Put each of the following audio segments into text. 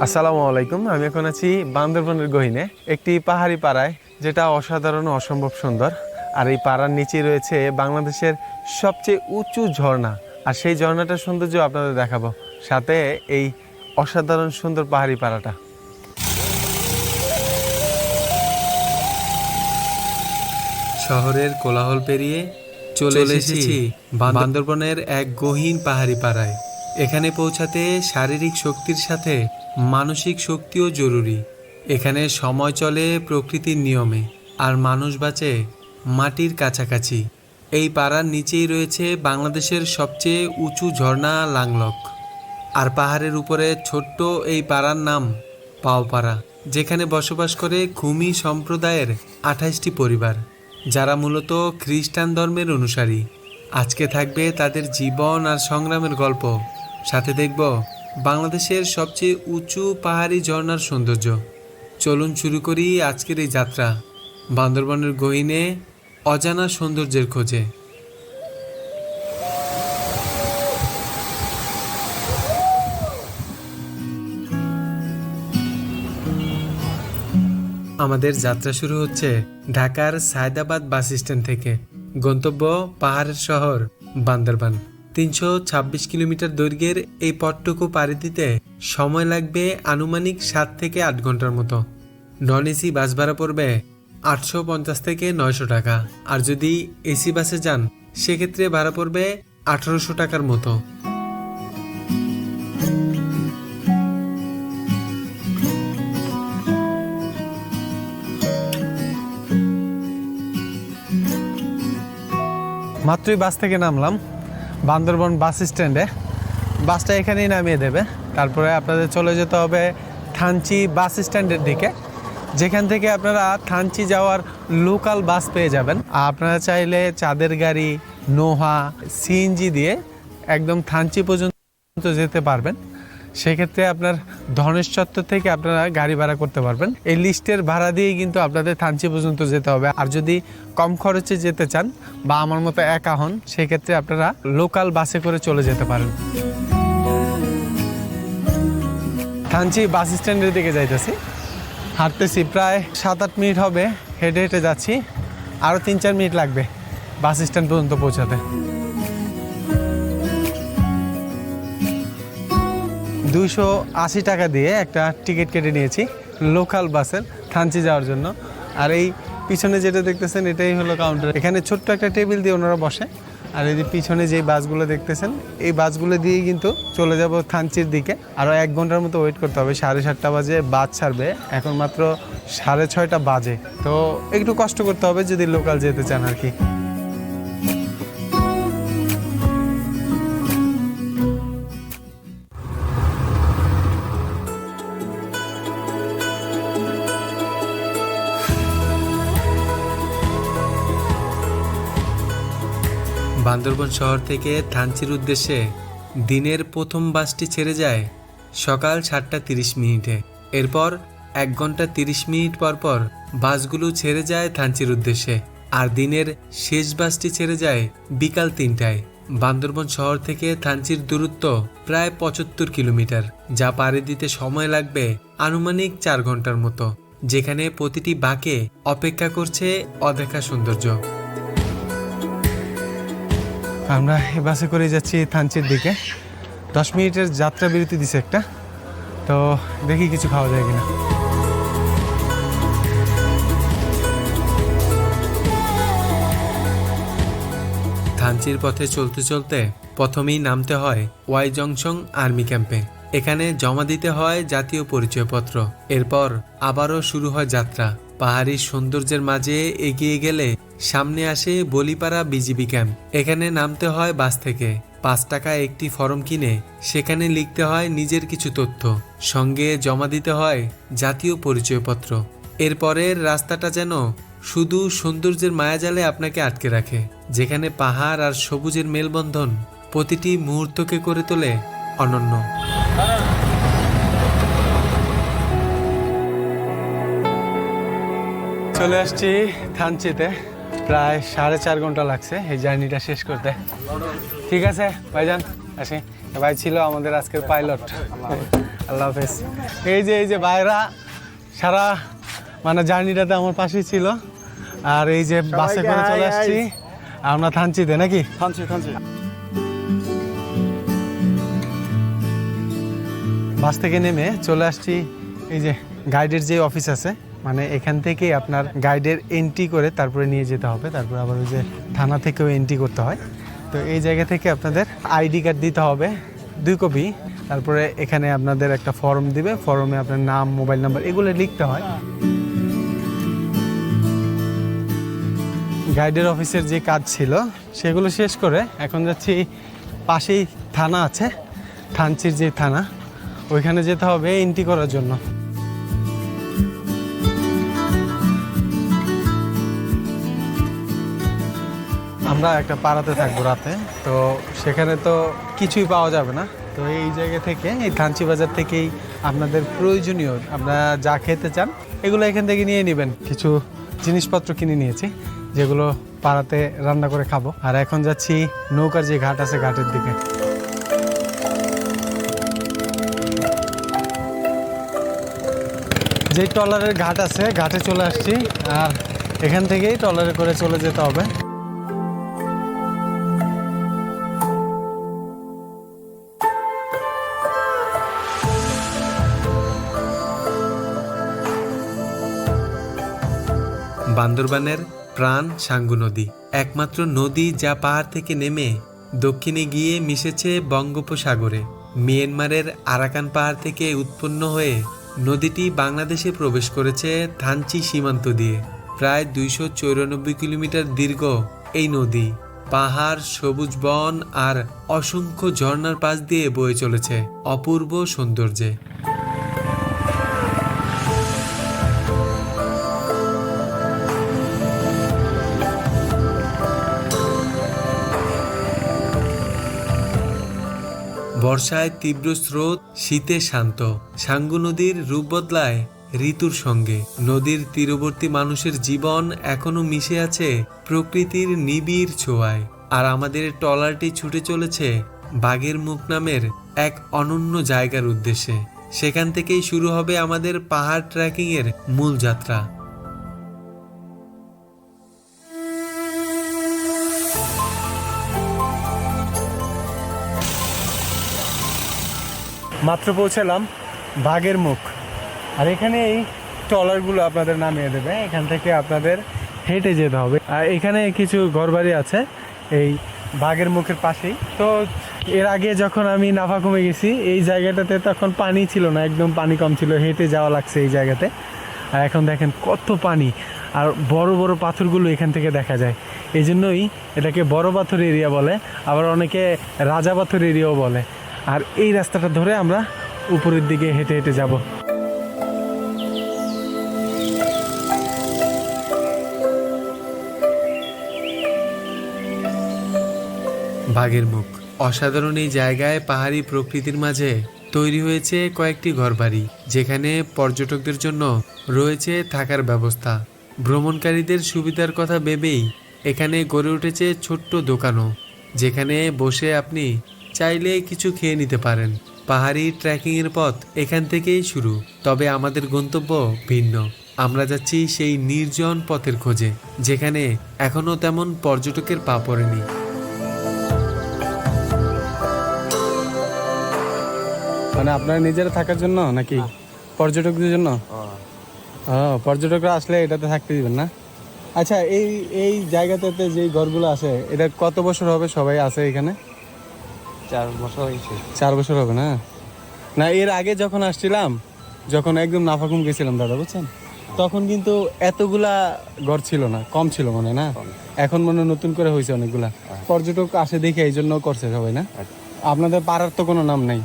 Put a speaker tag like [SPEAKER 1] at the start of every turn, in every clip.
[SPEAKER 1] আসসালামু আলাইকুম। আমি এখন আছি বান্দরবনের গহীনে একটি পাহাড়ি পাড়ায়, যেটা অসাধারণ অসম্ভব সুন্দর। আর এই পাড়ার নিচেই রয়েছে বাংলাদেশের সবচেয়ে উঁচু ঝর্ণা, আর সেই ঝর্ণাটার সৌন্দর্য আপনাদের দেখাবো, সাথে এই অসাধারণ সুন্দর পাহাড়ি পাড়াটা।
[SPEAKER 2] শহরের কোলাহল পেরিয়ে চলে এসেছি বান্দরবনের এক গহীন পাহাড়ি পাড়ায়। এখানে পৌঁছাতে শারীরিক শক্তির সাথে মানসিক শক্তিও জরুরি। এখানে সময় চলে প্রকৃতির নিয়মে, আর মানুষ বাঁচে মাটির কাছাকাছি। এই পাড়ার নিচেই রয়েছে বাংলাদেশের সবচেয়ে উঁচু ঝর্ণা লাংলক। আর পাহাড়ের উপরে ছোট্ট এই পাড়ার নাম পাওপাড়া, যেখানে বসবাস করে খুমি সম্প্রদায়ের 28টি পরিবার, যারা মূলত খ্রিস্টান ধর্মের অনুসারী। আজকে থাকবে তাদের জীবন আর সংগ্রামের গল্প, সাথে দেখব বাংলাদেশের সবচেয়ে উঁচু পাহাড়ি ঝর্ণার সৌন্দর্য। চলুন শুরু করি আজকের এই যাত্রা বান্দরবনের গহীনে অজানা সৌন্দর্যের খোঁজে। আমাদের যাত্রা শুরু হচ্ছে ঢাকার সায়দাবাদ বাস স্ট্যান্ড থেকে। গন্তব্য পাহাড়ের শহর বান্দরবান। 326 কিলোমিটার দৈর্ঘ্যের এই পথটুকু পাড়ি দিতে সময় লাগবে আনুমানিক 7 থেকে 8 ঘন্টার মতো। নন এসি বাস ভাড়া পড়বে 850 থেকে 900 টাকা, আর যদি এসি বাসে যান সেক্ষেত্রে ভাড়া পড়বে 1800 টাকার মতো।
[SPEAKER 1] মাত্রই বাস থেকে নামলাম বান্দরবন বাস স্ট্যান্ডে। বাসটা এখানেই নামিয়ে দেবে, তারপরে আপনাদের চলে যেতে হবে থানচি বাস স্ট্যান্ডের দিকে, যেখান থেকে আপনারা থানচি যাওয়ার লোকাল বাস পেয়ে যাবেন। আপনারা চাইলে চাঁদের গাড়ি, নোহা, সিএনজি দিয়ে একদম থানচি পর্যন্ত যেতে পারবেন। সেক্ষেত্রে আপনার ধনেশ চত্বর থেকে আপনারা গাড়ি ভাড়া করতে পারবেন। এই লিস্টের ভাড়া দিয়েই কিন্তু আপনাদের থানচি পর্যন্ত যেতে হবে। আর যদি কম খরচে যেতে চান বা আমার মতো একা হন, সেক্ষেত্রে আপনারা লোকাল বাসে করে চলে যেতে পারেন। থানচি বাস স্ট্যান্ডের দিকে যাইতেছি, হাঁটতেছি প্রায় 7-8 মিনিট হবে, হেঁটে হেঁটে যাচ্ছি। আরও 3-4 মিনিট লাগবে বাস স্ট্যান্ড পর্যন্ত পৌঁছাতে। 280 টাকা দিয়ে একটা টিকিট কেটে নিয়েছি লোকাল বাসের থানচি যাওয়ার জন্য। আর এই পিছনে যেটা দেখতেছেন এটাই হলো কাউন্টার। এখানে ছোট্ট একটা টেবিল দিয়ে ওনারা বসে। আর এই যে পিছনে যেই বাসগুলো দেখতেছেন, এই বাসগুলো দিয়েই কিন্তু চলে যাব থানচির দিকে। আরও 1 ঘন্টার মতো ওয়েট করতে হবে। 7:30 বাজে বাস ছাড়বে, এখন মাত্র 6:30 বাজে। তো একটু কষ্ট করতে হবে যদি লোকাল যেতে চান আর কি।
[SPEAKER 2] বান্দরবন শহর থেকে থানচির উদ্দেশ্যে দিনের প্রথম বাসটি ছেড়ে যায় সকাল 7:30 এরপর 1 ঘন্টা 30 মিনিট পর পর বাসগুলো ছেড়ে যায় থানচির উদ্দেশ্যে। আর দিনের শেষ বাসটি ছেড়ে যায় বিকাল 3টায়। বান্দরবন শহর থেকে থানচির দূরত্ব প্রায় 75 কিলোমিটার, যা পাড়ি দিতে সময় লাগবে আনুমানিক 4 ঘন্টার মতো, যেখানে প্রতিটি বাঁকে অপেক্ষা করছে অদেখা সৌন্দর্য।
[SPEAKER 1] আমরা এই বাসে করে যাচ্ছি থানচির দিকে। 10 মিনিটের যাত্রা বিরতি দিছে একটা, তো দেখি কিছু খাওয়া যায় কিনা।
[SPEAKER 2] থানচির পথে চলতে চলতে প্রথমেই নামতে হয় ওয়াই জংশন আর্মি ক্যাম্পে। এখানে জমা দিতে হয় জাতীয় পরিচয়পত্র। এরপর আবারও শুরু হয় যাত্রা। পাহাড়ি সৌন্দর্যের মাঝে এগিয়ে গেলে সামনে আসে বলিপাড়া বিজিবি ক্যাম্প। এখানে নামতে হয় বাস থেকে। 5 টাকা একটি ফর্ম কিনে সেখানে লিখতে হয় নিজের কিছু তথ্য, সঙ্গে জমা দিতে হয় জাতীয় পরিচয়পত্র। এরপরের রাস্তাটা যেন শুধু সৌন্দর্যের মায়াজালে আপনাকে আটকে রাখে, যেখানে পাহাড় আর সবুজের মেলবন্ধন প্রতিটি মুহূর্তকে করে তোলে অনন্য।
[SPEAKER 1] চলে আসছি থানচিতে। প্রায় 4.5 ঘন্টা লাগছে এই জার্নিটা শেষ করতে। ঠিক আছে ভাইজান, আসি। ভাই ছিল আমাদের আজকের পাইলট। আল্লাহ হাফেজ। এই যে ভাইরা সারা মানে জার্নিটাতে আমার পাশেই ছিল। আর এই যে বাসে করে চলে আসছি আমরা থানচিতে, নাকি?
[SPEAKER 3] থানচি
[SPEAKER 1] বাস থেকে নেমে চলে আসছি এই যে গাইডের যে অফিস আছে, মানে এখান থেকেই আপনার গাইডের এন্ট্রি করে তারপরে নিয়ে যেতে হবে, তারপরে আবার ওই যে থানা থেকেও এন্ট্রি করতে হয়। তো এই জায়গা থেকে আপনাদের আইডি কার্ড দিতে হবে 2 কপি, তারপরে এখানে আপনাদের একটা ফর্ম দিবে, ফর্মে আপনার নাম, মোবাইল নাম্বার এগুলো লিখতে হয়। গাইডের অফিসের যে কাজ ছিল সেগুলো শেষ করে এখন যাচ্ছি পাশেই থানা আছে, থানচির যে থানা, ওইখানে যেতে হবে এন্ট্রি করার জন্য। আমরা একটা পাড়াতে থাকবো রাতে, তো সেখানে তো কিছুই পাওয়া যাবে না। তো এই জায়গা থেকে, এই থানচি বাজার থেকেই আপনাদের প্রয়োজনীয় আপনারা যা খেতে চান এগুলো এখান থেকে নিয়ে নেবেন। কিছু জিনিসপত্র কিনে নিয়েছি যেগুলো পাড়াতে রান্না করে খাবো। আর এখন যাচ্ছি নৌকার যে ঘাট আছে ঘাটের দিকে। যে ট্রলারের ঘাট আছে ঘাটে চলে আসছি, আর এখান থেকেই ট্রলারে করে চলে যেতে হবে।
[SPEAKER 2] বান্দরবানের প্রাণ সাঙ্গু নদী, একমাত্র নদী যা পাহাড় থেকে নেমে দক্ষিণে গিয়ে মিশেছে বঙ্গোপসাগরে। মিয়ানমারের আরাকান পাহাড় থেকে উৎপন্ন হয়ে নদীটি বাংলাদেশে প্রবেশ করেছে থানচি সীমান্ত দিয়ে। প্রায় 294 কিলোমিটার দীর্ঘ এই নদী পাহাড়, সবুজ বন আর অসংখ্য ঝর্ণার পাশ দিয়ে বয়ে চলেছে অপূর্ব সৌন্দর্যে। বর্ষায় তীব্র স্রোত, শীতে শান্ত। সাঙ্গু নদীর রূপ বদলায় ঋতুর সঙ্গে। নদীর তীরবর্তী মানুষের জীবন এখনো মিশে আছে প্রকৃতির নিবিড় ছোঁয়ায়। আর আমাদের ট্রলারটি ছুটে চলেছে বাঘের মুখ নামের এক অনন্য জায়গার উদ্দেশ্যে। সেখান থেকেই শুরু হবে আমাদের পাহাড় ট্রেকিং এর মূল যাত্রা।
[SPEAKER 1] মাত্র পৌঁছালাম বাঘের মুখ, আর এখানে এই ট্রলারগুলো আপনাদের নামিয়ে দেবে। এখান থেকে আপনাদের হেঁটে যেতে হবে। আর এখানে কিছু ঘরবাড়ি আছে এই বাঘের মুখের পাশেই। তো এর আগে যখন আমি নাফাকুমে গেছি এই জায়গাটাতে তখন পানি ছিল না, একদম পানি কম ছিল, হেঁটে যাওয়া লাগছে এই জায়গাতে। আর এখন দেখেন কত পানি, আর বড় বড় পাথরগুলো এখান থেকে দেখা যায়। এই জন্যই এটাকে বড় পাথর এরিয়া বলে, আবার অনেকে রাজা পাথর এরিয়াও বলে। আর এই রাস্তাটা ধরে আমরা উপরের দিকে হেঁটে হেঁটে যাব।
[SPEAKER 2] বাঘের মুখ অসাধারণ এই জায়গায় পাহাড়ি প্রকৃতির মাঝে তৈরি হয়েছে কয়েকটি ঘরবাড়ি, যেখানে পর্যটকদের জন্য রয়েছে থাকার ব্যবস্থা। ভ্রমণকারীদের সুবিধার কথা ভেবেই এখানে গড়ে উঠেছে ছোট্ট দোকানও, যেখানে বসে আপনি চাইলে কিছু খেয়ে নিতে পারেন। পাহাড়ি ট্রেকিং এর পথ এখান থেকেই শুরু, তবে আমাদের গন্তব্য ভিন্ন। আমরা যাচ্ছি সেই নির্জন পথের খোঁজে, যেখানে এখনো তেমন পর্যটকের পা পড়েনি।
[SPEAKER 1] মানে আপনারা নিজেরা থাকার জন্য নাকি পর্যটকদের জন্য? পর্যটকরা আসলে এটাতে থাকতে দিবেন না? আচ্ছা, এই এই জায়গাটাতে যে ঘরগুলো আছে এটা কত বছর হবে সবাই আছে এখানে?
[SPEAKER 3] 4 বছর হয়েছে।
[SPEAKER 1] 4 বছর হবে না? না, এর আগে যখন আসছিলাম, যখন একদম নাফাকুম গেছিলাম দাদা, বুঝছেন, তখন কিন্তু এতগুলা ঘর ছিল না, কম ছিল মানে না। এখন মনে হয় নতুন করে হয়েছে অনেকগুলা। পর্যটক আসে দেখে এই জন্য করছে সবাই না? আপনাদের পাড়ার তো কোনো নাম নাই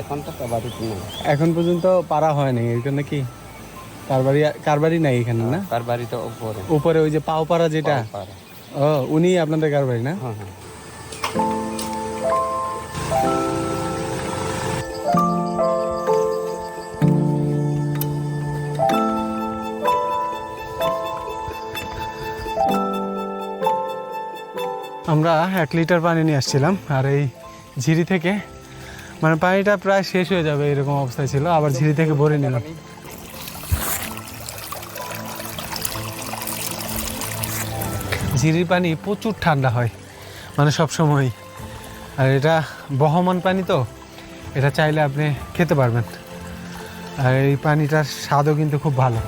[SPEAKER 3] এখন তো বাড়িতে না,
[SPEAKER 1] এখন পর্যন্ত পাড়া হয় নাই এখানে? কি কার বাড়ি নাই এখানে না?
[SPEAKER 3] তার বাড়ি তো উপরে
[SPEAKER 1] উপরে ওই যে পাওপাড়া যেটা, ও উনি আপনাদের কার বাড়ি না?
[SPEAKER 3] হ্যাঁ।
[SPEAKER 1] আমরা 1 লিটার পানি নিয়ে আসছিলাম, আর এই ঝিরি থেকে মানে পানিটা প্রায় শেষ হয়ে যাবে এরকম অবস্থায় ছিল, আবার ঝিরি থেকে ভরে নিলাম। ঝিরির পানি প্রচুর ঠান্ডা হয়, মানে সবসময়। আর এটা বহমান পানি তো, এটা চাইলে আপনি খেতে পারবেন। আর এই পানিটার স্বাদও কিন্তু খুব ভালো।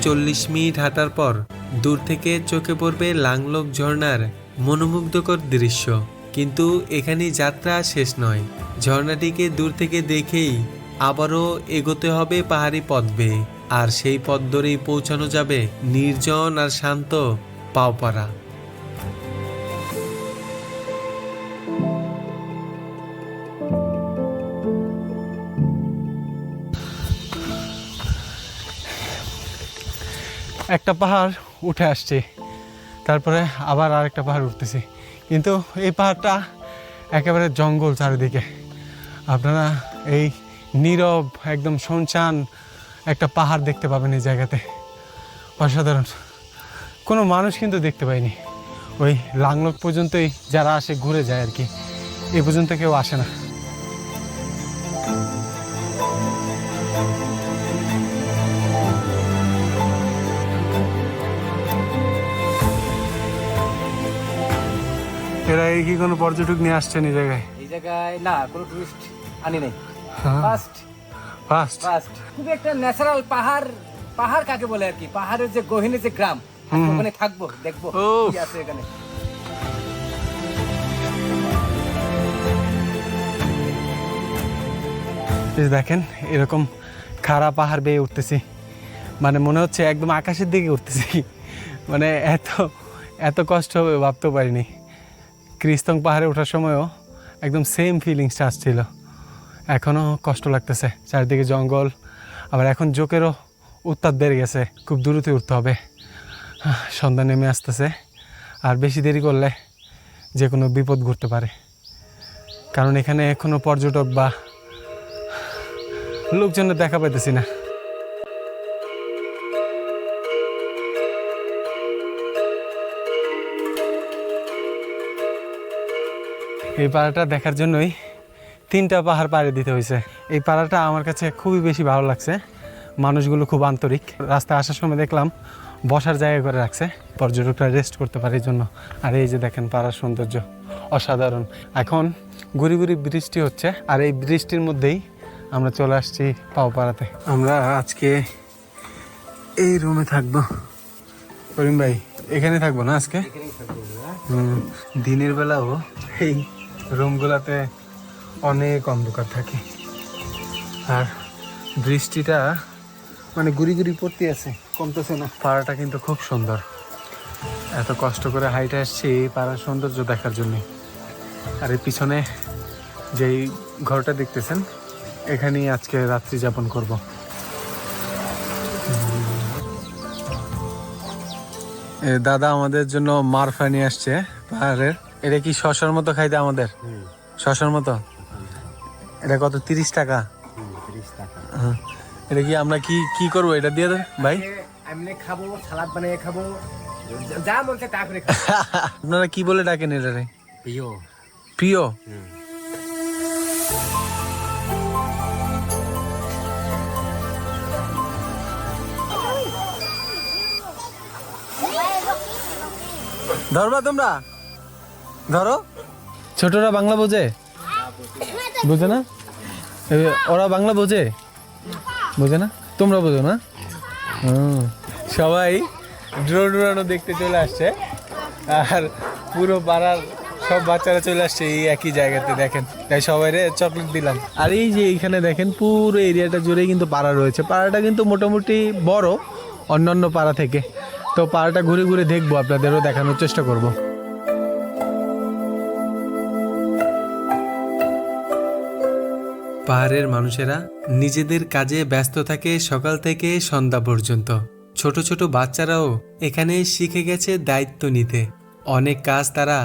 [SPEAKER 2] 40 মিনিট হাঁটার পর দূর থেকে চোখে পড়বে লাংলোক ঝর্ণার মনোমুগ্ধকর দৃশ্য। কিন্তু এখানেই যাত্রা শেষ নয়। ঝর্ণাটিকে দূর থেকে দেখেই আবারও এগোতে হবে পাহাড়ি পথ বেয়ে, আর সেই পথ ধরেই পৌঁছানো যাবে নির্জন আর শান্ত পাওপাড়া।
[SPEAKER 1] একটা পাহাড় উঠে আসছি, তারপরে আবার আরেকটা পাহাড় উঠতেছি, কিন্তু এই পাহাড়টা একেবারে জঙ্গল চারিদিকে। আপনারা এই নীরব একদম শুনশান একটা পাহাড় দেখতে পাবেন এই জায়গাতে। অসাধারণ। কোনো মানুষ কিন্তু দেখতে পাইনি। ওই লাংলোক পর্যন্তই যারা আসে ঘুরে যায় আর কি, এই পর্যন্ত কেউ আসে না। এরা এই কি কোনো পর্যটক নিয়ে আসছেন এই জায়গায়?
[SPEAKER 4] এই জায়গায় না, কোনো টুরিস্ট আনি নাই।
[SPEAKER 1] হ্যাঁ।
[SPEAKER 4] First
[SPEAKER 1] first.
[SPEAKER 4] খুব একটা ন্যাচারাল পাহাড়। পাহাড় কাকে বলে আর কি, পাহাড়ের যে গহীনে যে গ্রাম, ওখানে থাকবো, দেখবো
[SPEAKER 1] উফ।
[SPEAKER 4] কি আছে এখানে।
[SPEAKER 1] এই দেখেন এরকম খাড়া পাহাড় বেয়ে উঠতেছি, মানে মনে হচ্ছে একদম আকাশের দিকে উঠতেছি। মানে এত এত কষ্ট হবে ভাবতেও পারিনি। ক্রিস্তং পাহাড়ে ওঠার সময়ও একদম সেম ফিলিংসটা আসছিল। এখনও কষ্ট লাগতেছে, চারিদিকে জঙ্গল, আবার এখন জোকেরও উত্তাপ বেড়ে গেছে, খুব দ্রুত উঠতে হবে। সন্ধ্যা নেমে আসতেছে, আর বেশি দেরি করলে যে কোনো বিপদ ঘটতে পারে, কারণ এখানে কোনো পর্যটক বা লোকজনের দেখা পাইতেছি না। এই পাড়াটা দেখার জন্যই 3টা পাহাড় পাড়ি দিতে হয়েছে। এই পাড়াটা আমার কাছে খুবই বেশি ভালো লাগছে, মানুষগুলো খুব আন্তরিক। রাস্তায় আসার সময় দেখলাম বসার জায়গা করে রাখছে, পর্যটকরা রেস্ট করতে পারে এই জন্য। আর এই যে দেখেন পাড়ার সৌন্দর্য অসাধারণ। এখন গুড়ি গুড়ি বৃষ্টি হচ্ছে, আর এই বৃষ্টির মধ্যেই আমরা চলে আসছি পাওপাড়াতে। আমরা আজকে এই রুমে থাকবো। করিম ভাই এখানে থাকবো না আজকে? দিনের বেলাও এই রুমগুলোতে অনেক অন্ধকার থাকে, আর বৃষ্টিটা মানে গুড়ি গুড়ি পড়তে আছে, কমতেছে না। পাড়াটা কিন্তু খুব সুন্দর। এত কষ্ট করে হাইটে আসছি পাড়ার সৌন্দর্য দেখার জন্য। আর এই পিছনে যেই ঘরটা দেখতেছেন, এখানেই আজকে রাত্রি যাপন করব। দাদা আমাদের জন্য মারফা নিয়ে আসছে পাহাড়ের। এটা কি শশার মতো খাইতে আমাদের? শশার মতো। এটা কত? 30 টাকা।
[SPEAKER 3] 30 টাকা।
[SPEAKER 1] হ্যাঁ। এটা কি আমরা কি কি করবো এটা দিয়ে দেন ভাই?
[SPEAKER 4] এমনি খাবো, সালাদ বানিয়ে খাবো, যা মন চায় তা করে খাবো।
[SPEAKER 1] আপনারা কি বলে ডাকেন এটারে?
[SPEAKER 3] প্রিয়।
[SPEAKER 1] প্রিয়। ধরবা তোমরা? ধরো। ছোটরা বাংলা বোঝে? বোঝে না? ওরা বাংলা বোঝে? বোঝে না? তোমরা বোঝো না? সবাই ড্রোন উড়ানো দেখতে চলে আসছে, আর পুরো পাড়ার সব বাচ্চারা চলে আসছে এই একই জায়গাতে। দেখেন, তাই সবাই চকলেট দিলাম। আর এই যে এইখানে দেখেন পুরো এরিয়াটা জুড়ে কিন্তু পাড়া রয়েছে। পাড়াটা কিন্তু মোটামুটি বড় অন্যান্য পাড়া থেকে। তো পাড়াটা ঘুরে ঘুরে দেখবো, আপনাদেরও দেখানোর চেষ্টা করব।
[SPEAKER 2] পাহাড়ের মানুষেরা নিজেদের কাজে ব্যস্ত থাকে সকাল থেকে সন্ধ্যা পর্যন্ত। ছোট ছোট বাচ্চারাও এখানে শিখে গেছে দায়িত্ব নিতে। অনেক কাজ তারা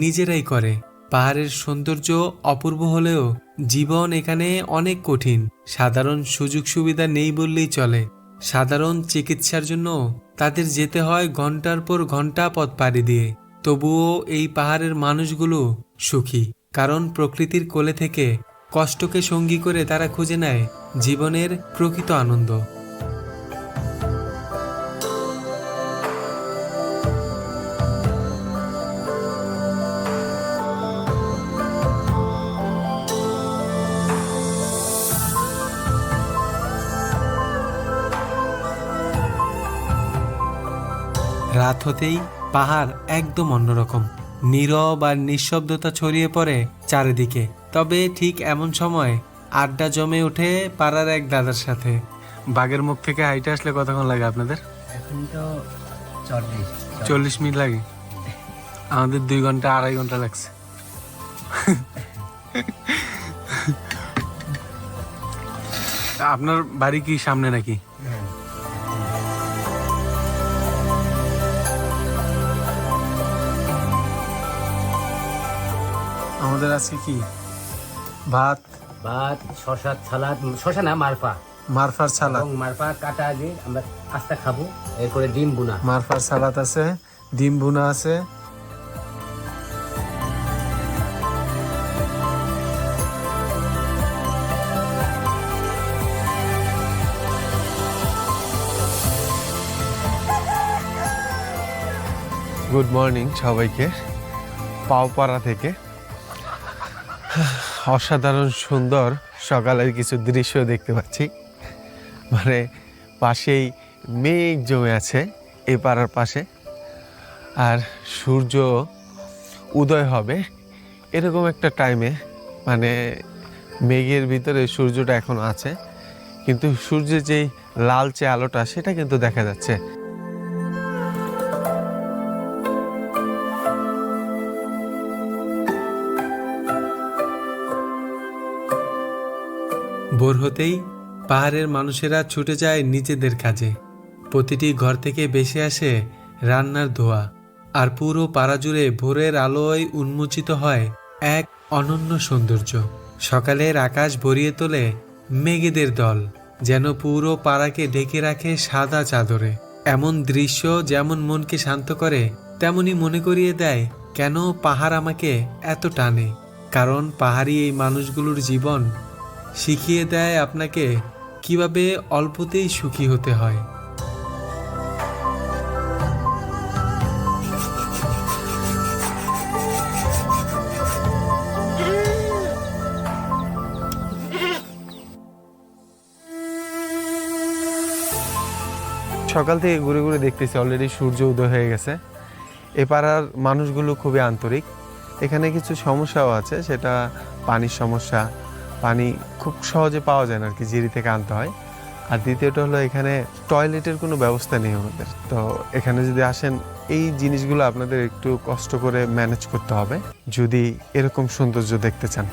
[SPEAKER 2] নিজেরাই করে। পাহাড়ের সৌন্দর্য অপূর্ব হলেও জীবন এখানে অনেক কঠিন। সাধারণ সুযোগ সুবিধা নেই বললেই চলে। সাধারণ চিকিৎসার জন্য তাদের যেতে হয় ঘন্টার পর ঘন্টা পথ পাড়ি দিয়ে। তবুও এই পাহাড়ের মানুষগুলো সুখী, কারণ প্রকৃতির কোলে থেকে কষ্টকে সঙ্গী করে তারা খুঁজে নেয় জীবনের প্রকৃত আনন্দ। রাত হতেই পাহাড় একদম অন্যরকম, নীরব আর নিঃশব্দতা ছড়িয়ে পড়ে চারিদিকে। তবে ঠিক এমন সময় আড্ডা জমে ওঠে পাড়ার এক দাদার সাথে। বাগের মুখ থেকে হাইটে আসলে কতক্ষণ লাগে আপনাদের?
[SPEAKER 3] এখন তো 40।
[SPEAKER 2] 40 মিনিট লাগে। আমাদের 2 ঘন্টা 2.5 ঘন্টা লাগছে। আপনার বাড়ি কি সামনে নাকি? আমাদের আজকে কি ভাত,
[SPEAKER 4] শশা সালাদ, শশা না মারফা,
[SPEAKER 2] মারফার সালাদ,
[SPEAKER 4] এবং মারফা কাটা দিয়ে আমরা আস্তা খাবো, এরপরে ডিম বুনা।
[SPEAKER 2] মারফার সালাদ আছে, ডিম ভুনা আছে।
[SPEAKER 1] গুড মর্নিং সবাইকে পাওপাড়া থেকে। অসাধারণ সুন্দর সকালের কিছু দৃশ্য দেখতে পাচ্ছি। মানে পাশেই মেঘ জমে আছে এই পাড়ার পাশে, আর সূর্য উদয় হবে এরকম একটা টাইমে। মানে মেঘের ভিতরে সূর্যটা এখন আছে, কিন্তু সূর্যের যেই লালচে আলোটা সেটা কিন্তু দেখা যাচ্ছে।
[SPEAKER 2] ভোর হতেই পাহাড়ের মানুষেরা ছুটে যায় নিজেদের কাজে। প্রতিটি ঘর থেকে ভেসে আসে রান্নার ধোঁয়া, আর পুরো পাড়া জুড়ে ভোরের আলোয় উন্মোচিত হয় এক অনন্য সৌন্দর্য। সকালের আকাশ ভরিয়ে তোলে মেঘেদের দল, যেন পুরো পাড়াকে ঢেকে রাখে সাদা চাদরে। এমন দৃশ্য যেমন মনকে শান্ত করে, তেমনি মনে করিয়ে দেয় কেন পাহাড় আমাকে এত টানে। কারণ পাহাড়ি এই মানুষগুলোর জীবন শিখিয়ে দেয় আপনাকে কিভাবে অল্পতেই সুখী হতে হয়।
[SPEAKER 1] সকাল থেকে ঘুরে ঘুরে দেখতেছি অলরেডি সূর্য উদয় হয়ে গেছে। এ পাড়ার মানুষগুলো খুবই আন্তরিক। এখানে কিছু সমস্যাও আছে, সেটা পানির সমস্যা। পানি খুব সহজে পাওয়া যায় না আর কি, জিরি থেকে আনতে হয়। আর দ্বিতীয়টা হলো এখানে টয়লেটের কোনো ব্যবস্থা নেই আমাদের। তো এখানে যদি আসেন এই জিনিসগুলো আপনাদের একটু কষ্ট করে ম্যানেজ করতে হবে যদি এরকম সৌন্দর্য দেখতে চান।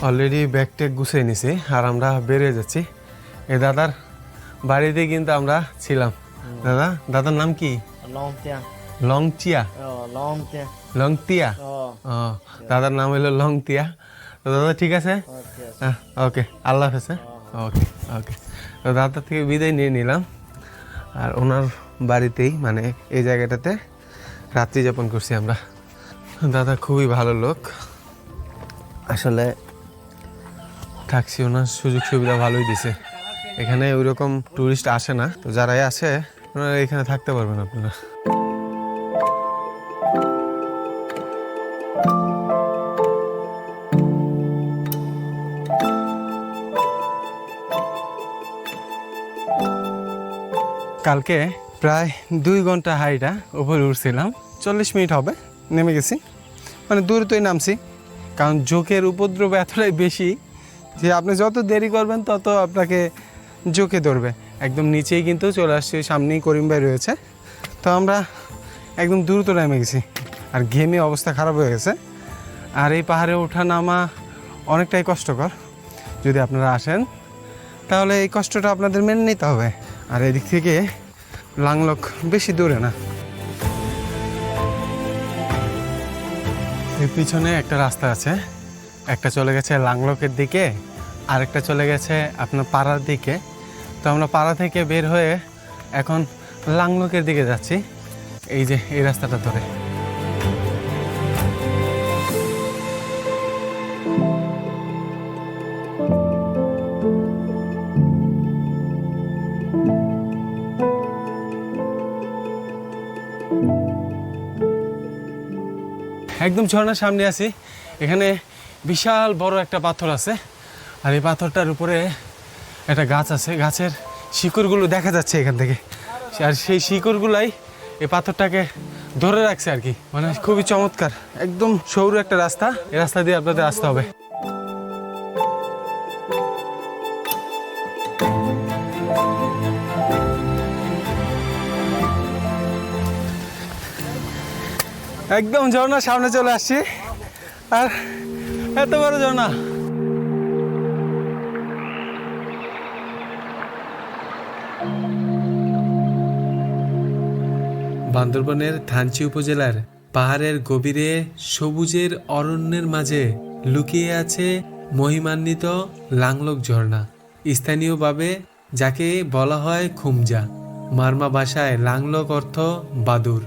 [SPEAKER 1] অলরেডি ব্যাগ ট্যাগ গুছিয়ে নিছি আর আমরা বেরিয়ে যাচ্ছি। এই দাদার বাড়িতে কিন্তু আমরা ছিলাম। দাদার নাম কি? লংচিয়া। লংতিয়া। দাদার নাম হলো লংতিয়া। তো দাদা ঠিক আছে, ওকে, আল্লাহ হাফেজ। ওকে ওকে, তো দাদার থেকে বিদায় নিয়ে নিলাম। আর ওনার বাড়িতেই, মানে এই জায়গাটাতে রাত্রি যাপন করছি আমরা। দাদা খুবই ভালো লোক, আসলে থাকছি, ওনার সুযোগ সুবিধা ভালোই দিছে। এখানে ওইরকম টুরিস্ট আসে না, তো যারাই আসে ওনারা এখানে থাকতে পারবেন আপনারা। কালকে প্রায় 2 ঘন্টা হাইটা উপরে উঠছিলাম, 40 মিনিট হবে নেমে গেছি। মানে দূরত্বই নামছি, কারণ জোকের উপদ্রব এতটাই বেশি যে আপনি যত দেরি করবেন তত আপনাকে জোকে ধরবে। একদম নিচেই কিন্তু চলে আসছি, সামনেই করিম ভাই রয়েছে। তো আমরা একদম দ্রুত নেমে গেছি, আর ঘেমে অবস্থা খারাপ হয়ে গেছে। আর এই পাহাড়ে ওঠা নামা অনেকটাই কষ্টকর। যদি আপনারা আসেন তাহলে এই কষ্টটা আপনাদের মেনে নিতে হবে। আর এদিক থেকে লাংলক বেশি দূরে না। এর পিছনে একটা রাস্তা আছে, একটা চলে গেছে লাংলকের দিকে, আরেকটা চলে গেছে আপনার পাড়ার দিকে। তো আমরা পাড়া থেকে বের হয়ে এখন লাংলকের দিকে যাচ্ছি, এই যে এই রাস্তাটা ধরে। একদম ঝর্ণার সামনে আছি। এখানে বিশাল বড় একটা পাথর আছে, আর এই পাথরটার উপরে একটা গাছ আছে, গাছের শিকড়গুলো দেখা যাচ্ছে এখান থেকে, আর সেই শিকড়গুলাই এই পাথরটাকে ধরে রাখছে আর কি। মানে খুবই চমৎকার, একদম সরু একটা রাস্তা, এই রাস্তা দিয়ে আপনাদের আসতে হবে। একদম ঝর্ণার সামনে চলে আসছি, আর এত বড় ঝর্ণা।
[SPEAKER 2] বান্দরবনের থানচি উপজেলার পাহাড়ের গভীরে সবুজের অরণ্যের মাঝে লুকিয়ে আছে মহিমান্বিত লাংলক ঝর্ণা, স্থানীয়ভাবে যাকে বলা হয় খুমজা। মারমা ভাষায় লাংলক অর্থ বাদুর,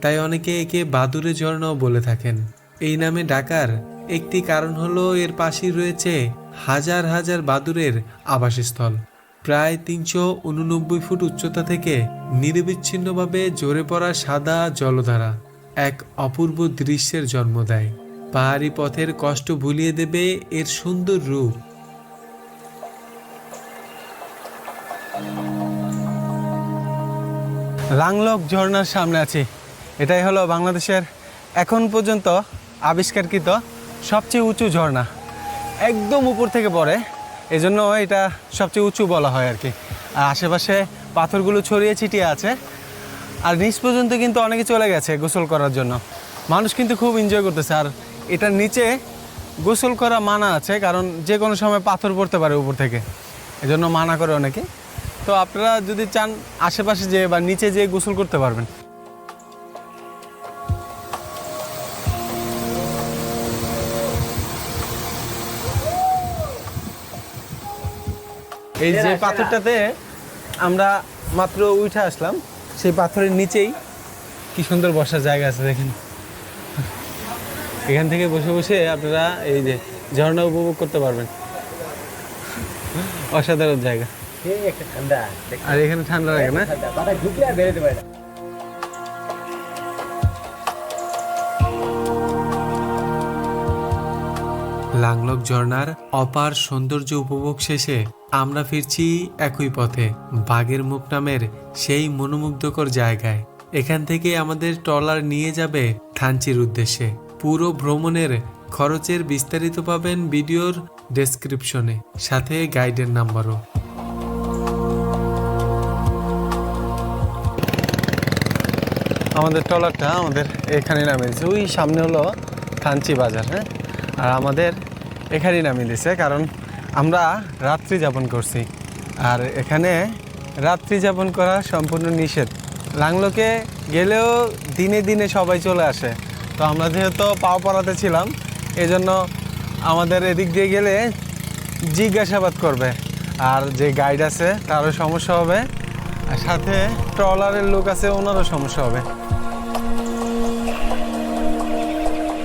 [SPEAKER 2] তাই অনেকে একে বাদুরে ঝর্ণাও বলে থাকেন। এই নামে ডাকার একটি কারণ হলো এর পাশেই রয়েছে হাজার হাজার বাদুরের আবাসস্থল। প্রায় 389 ফুট উচ্চতা থেকে নিরবিচ্ছিন্নভাবে ঝরে পড়া সাদা জলধারা এক অপূর্ব দৃশ্যের জন্ম দেয়। পাহাড়ি পথের কষ্ট ভুলিয়ে দেবে এর সুন্দর রূপ।
[SPEAKER 1] লাংলক ঝর্ণার সামনে আছি। এটাই হলো বাংলাদেশের এখন পর্যন্ত আবিষ্কারকৃত সবচেয়ে উঁচু ঝর্ণা, একদম উপর থেকে পড়ে, এজন্য এটা সবচেয়ে উঁচু বলা হয় আর কি। আর আশেপাশে পাথরগুলো ছড়িয়ে ছিটিয়ে আছে, আর নিচ পর্যন্ত কিন্তু অনেকে চলে গেছে গোসল করার জন্য। মানুষ কিন্তু খুব এনজয় করতেছে। আর এটার নিচে গোসল করা মানা আছে, কারণ যে কোনো সময় পাথর পড়তে পারে উপর থেকে, এজন্য মানা করে অনেকে। তো আপনারা যদি চান আশেপাশে যেয়ে বা নিচে যেয়ে গোসল করতে পারবেন। এই যে পাথরটাতে আমরা মাত্র উঠে আসলাম, সেই পাথরের নিচেই কি সুন্দর বসার জায়গা আছে দেখেন। এখান থেকে বসে বসে আপনারা এই যে ঝর্ণা উপভোগ করতে পারবেন, অসাধারণ জায়গা। আর এখানে ঠান্ডা লাগে না?
[SPEAKER 2] লাংলক ঝর্ণার অপার সৌন্দর্য উপভোগ শেষে আমরা ফিরছি একই পথে বাঘের মুখ নামের সেই মনোমুগ্ধকর জায়গায়। এখান থেকে আমাদের ট্রলার নিয়ে যাবে থানচির উদ্দেশ্যে। পুরো ভ্রমণের খরচের বিস্তারিত পাবেন ভিডিওর ডেসক্রিপশনে, সাথে গাইডের নাম্বারও।
[SPEAKER 1] আমাদের ট্রলারটা আমাদের এখানে নামিয়ে দিয়েছে, ওই সামনে হলো থানচি বাজার। হ্যাঁ, আর আমাদের এখানেই নামিয়ে দিয়েছে, কারণ আমরা রাত্রি যাপন করছি, আর এখানে রাত্রি যাপন করা সম্পূর্ণ নিষেধ। লাংলকে গেলেও দিনে দিনে সবাই চলে আসে, তো আমরা যেহেতু পাওপাড়াতে ছিলাম, এজন্য আমাদের এদিক দিয়ে গেলে জিজ্ঞাসাবাদ করবে, আর যে গাইড আছে তারও সমস্যা হবে, আর সাথে ট্রলারের লোক আছে ওনারও সমস্যা হবে।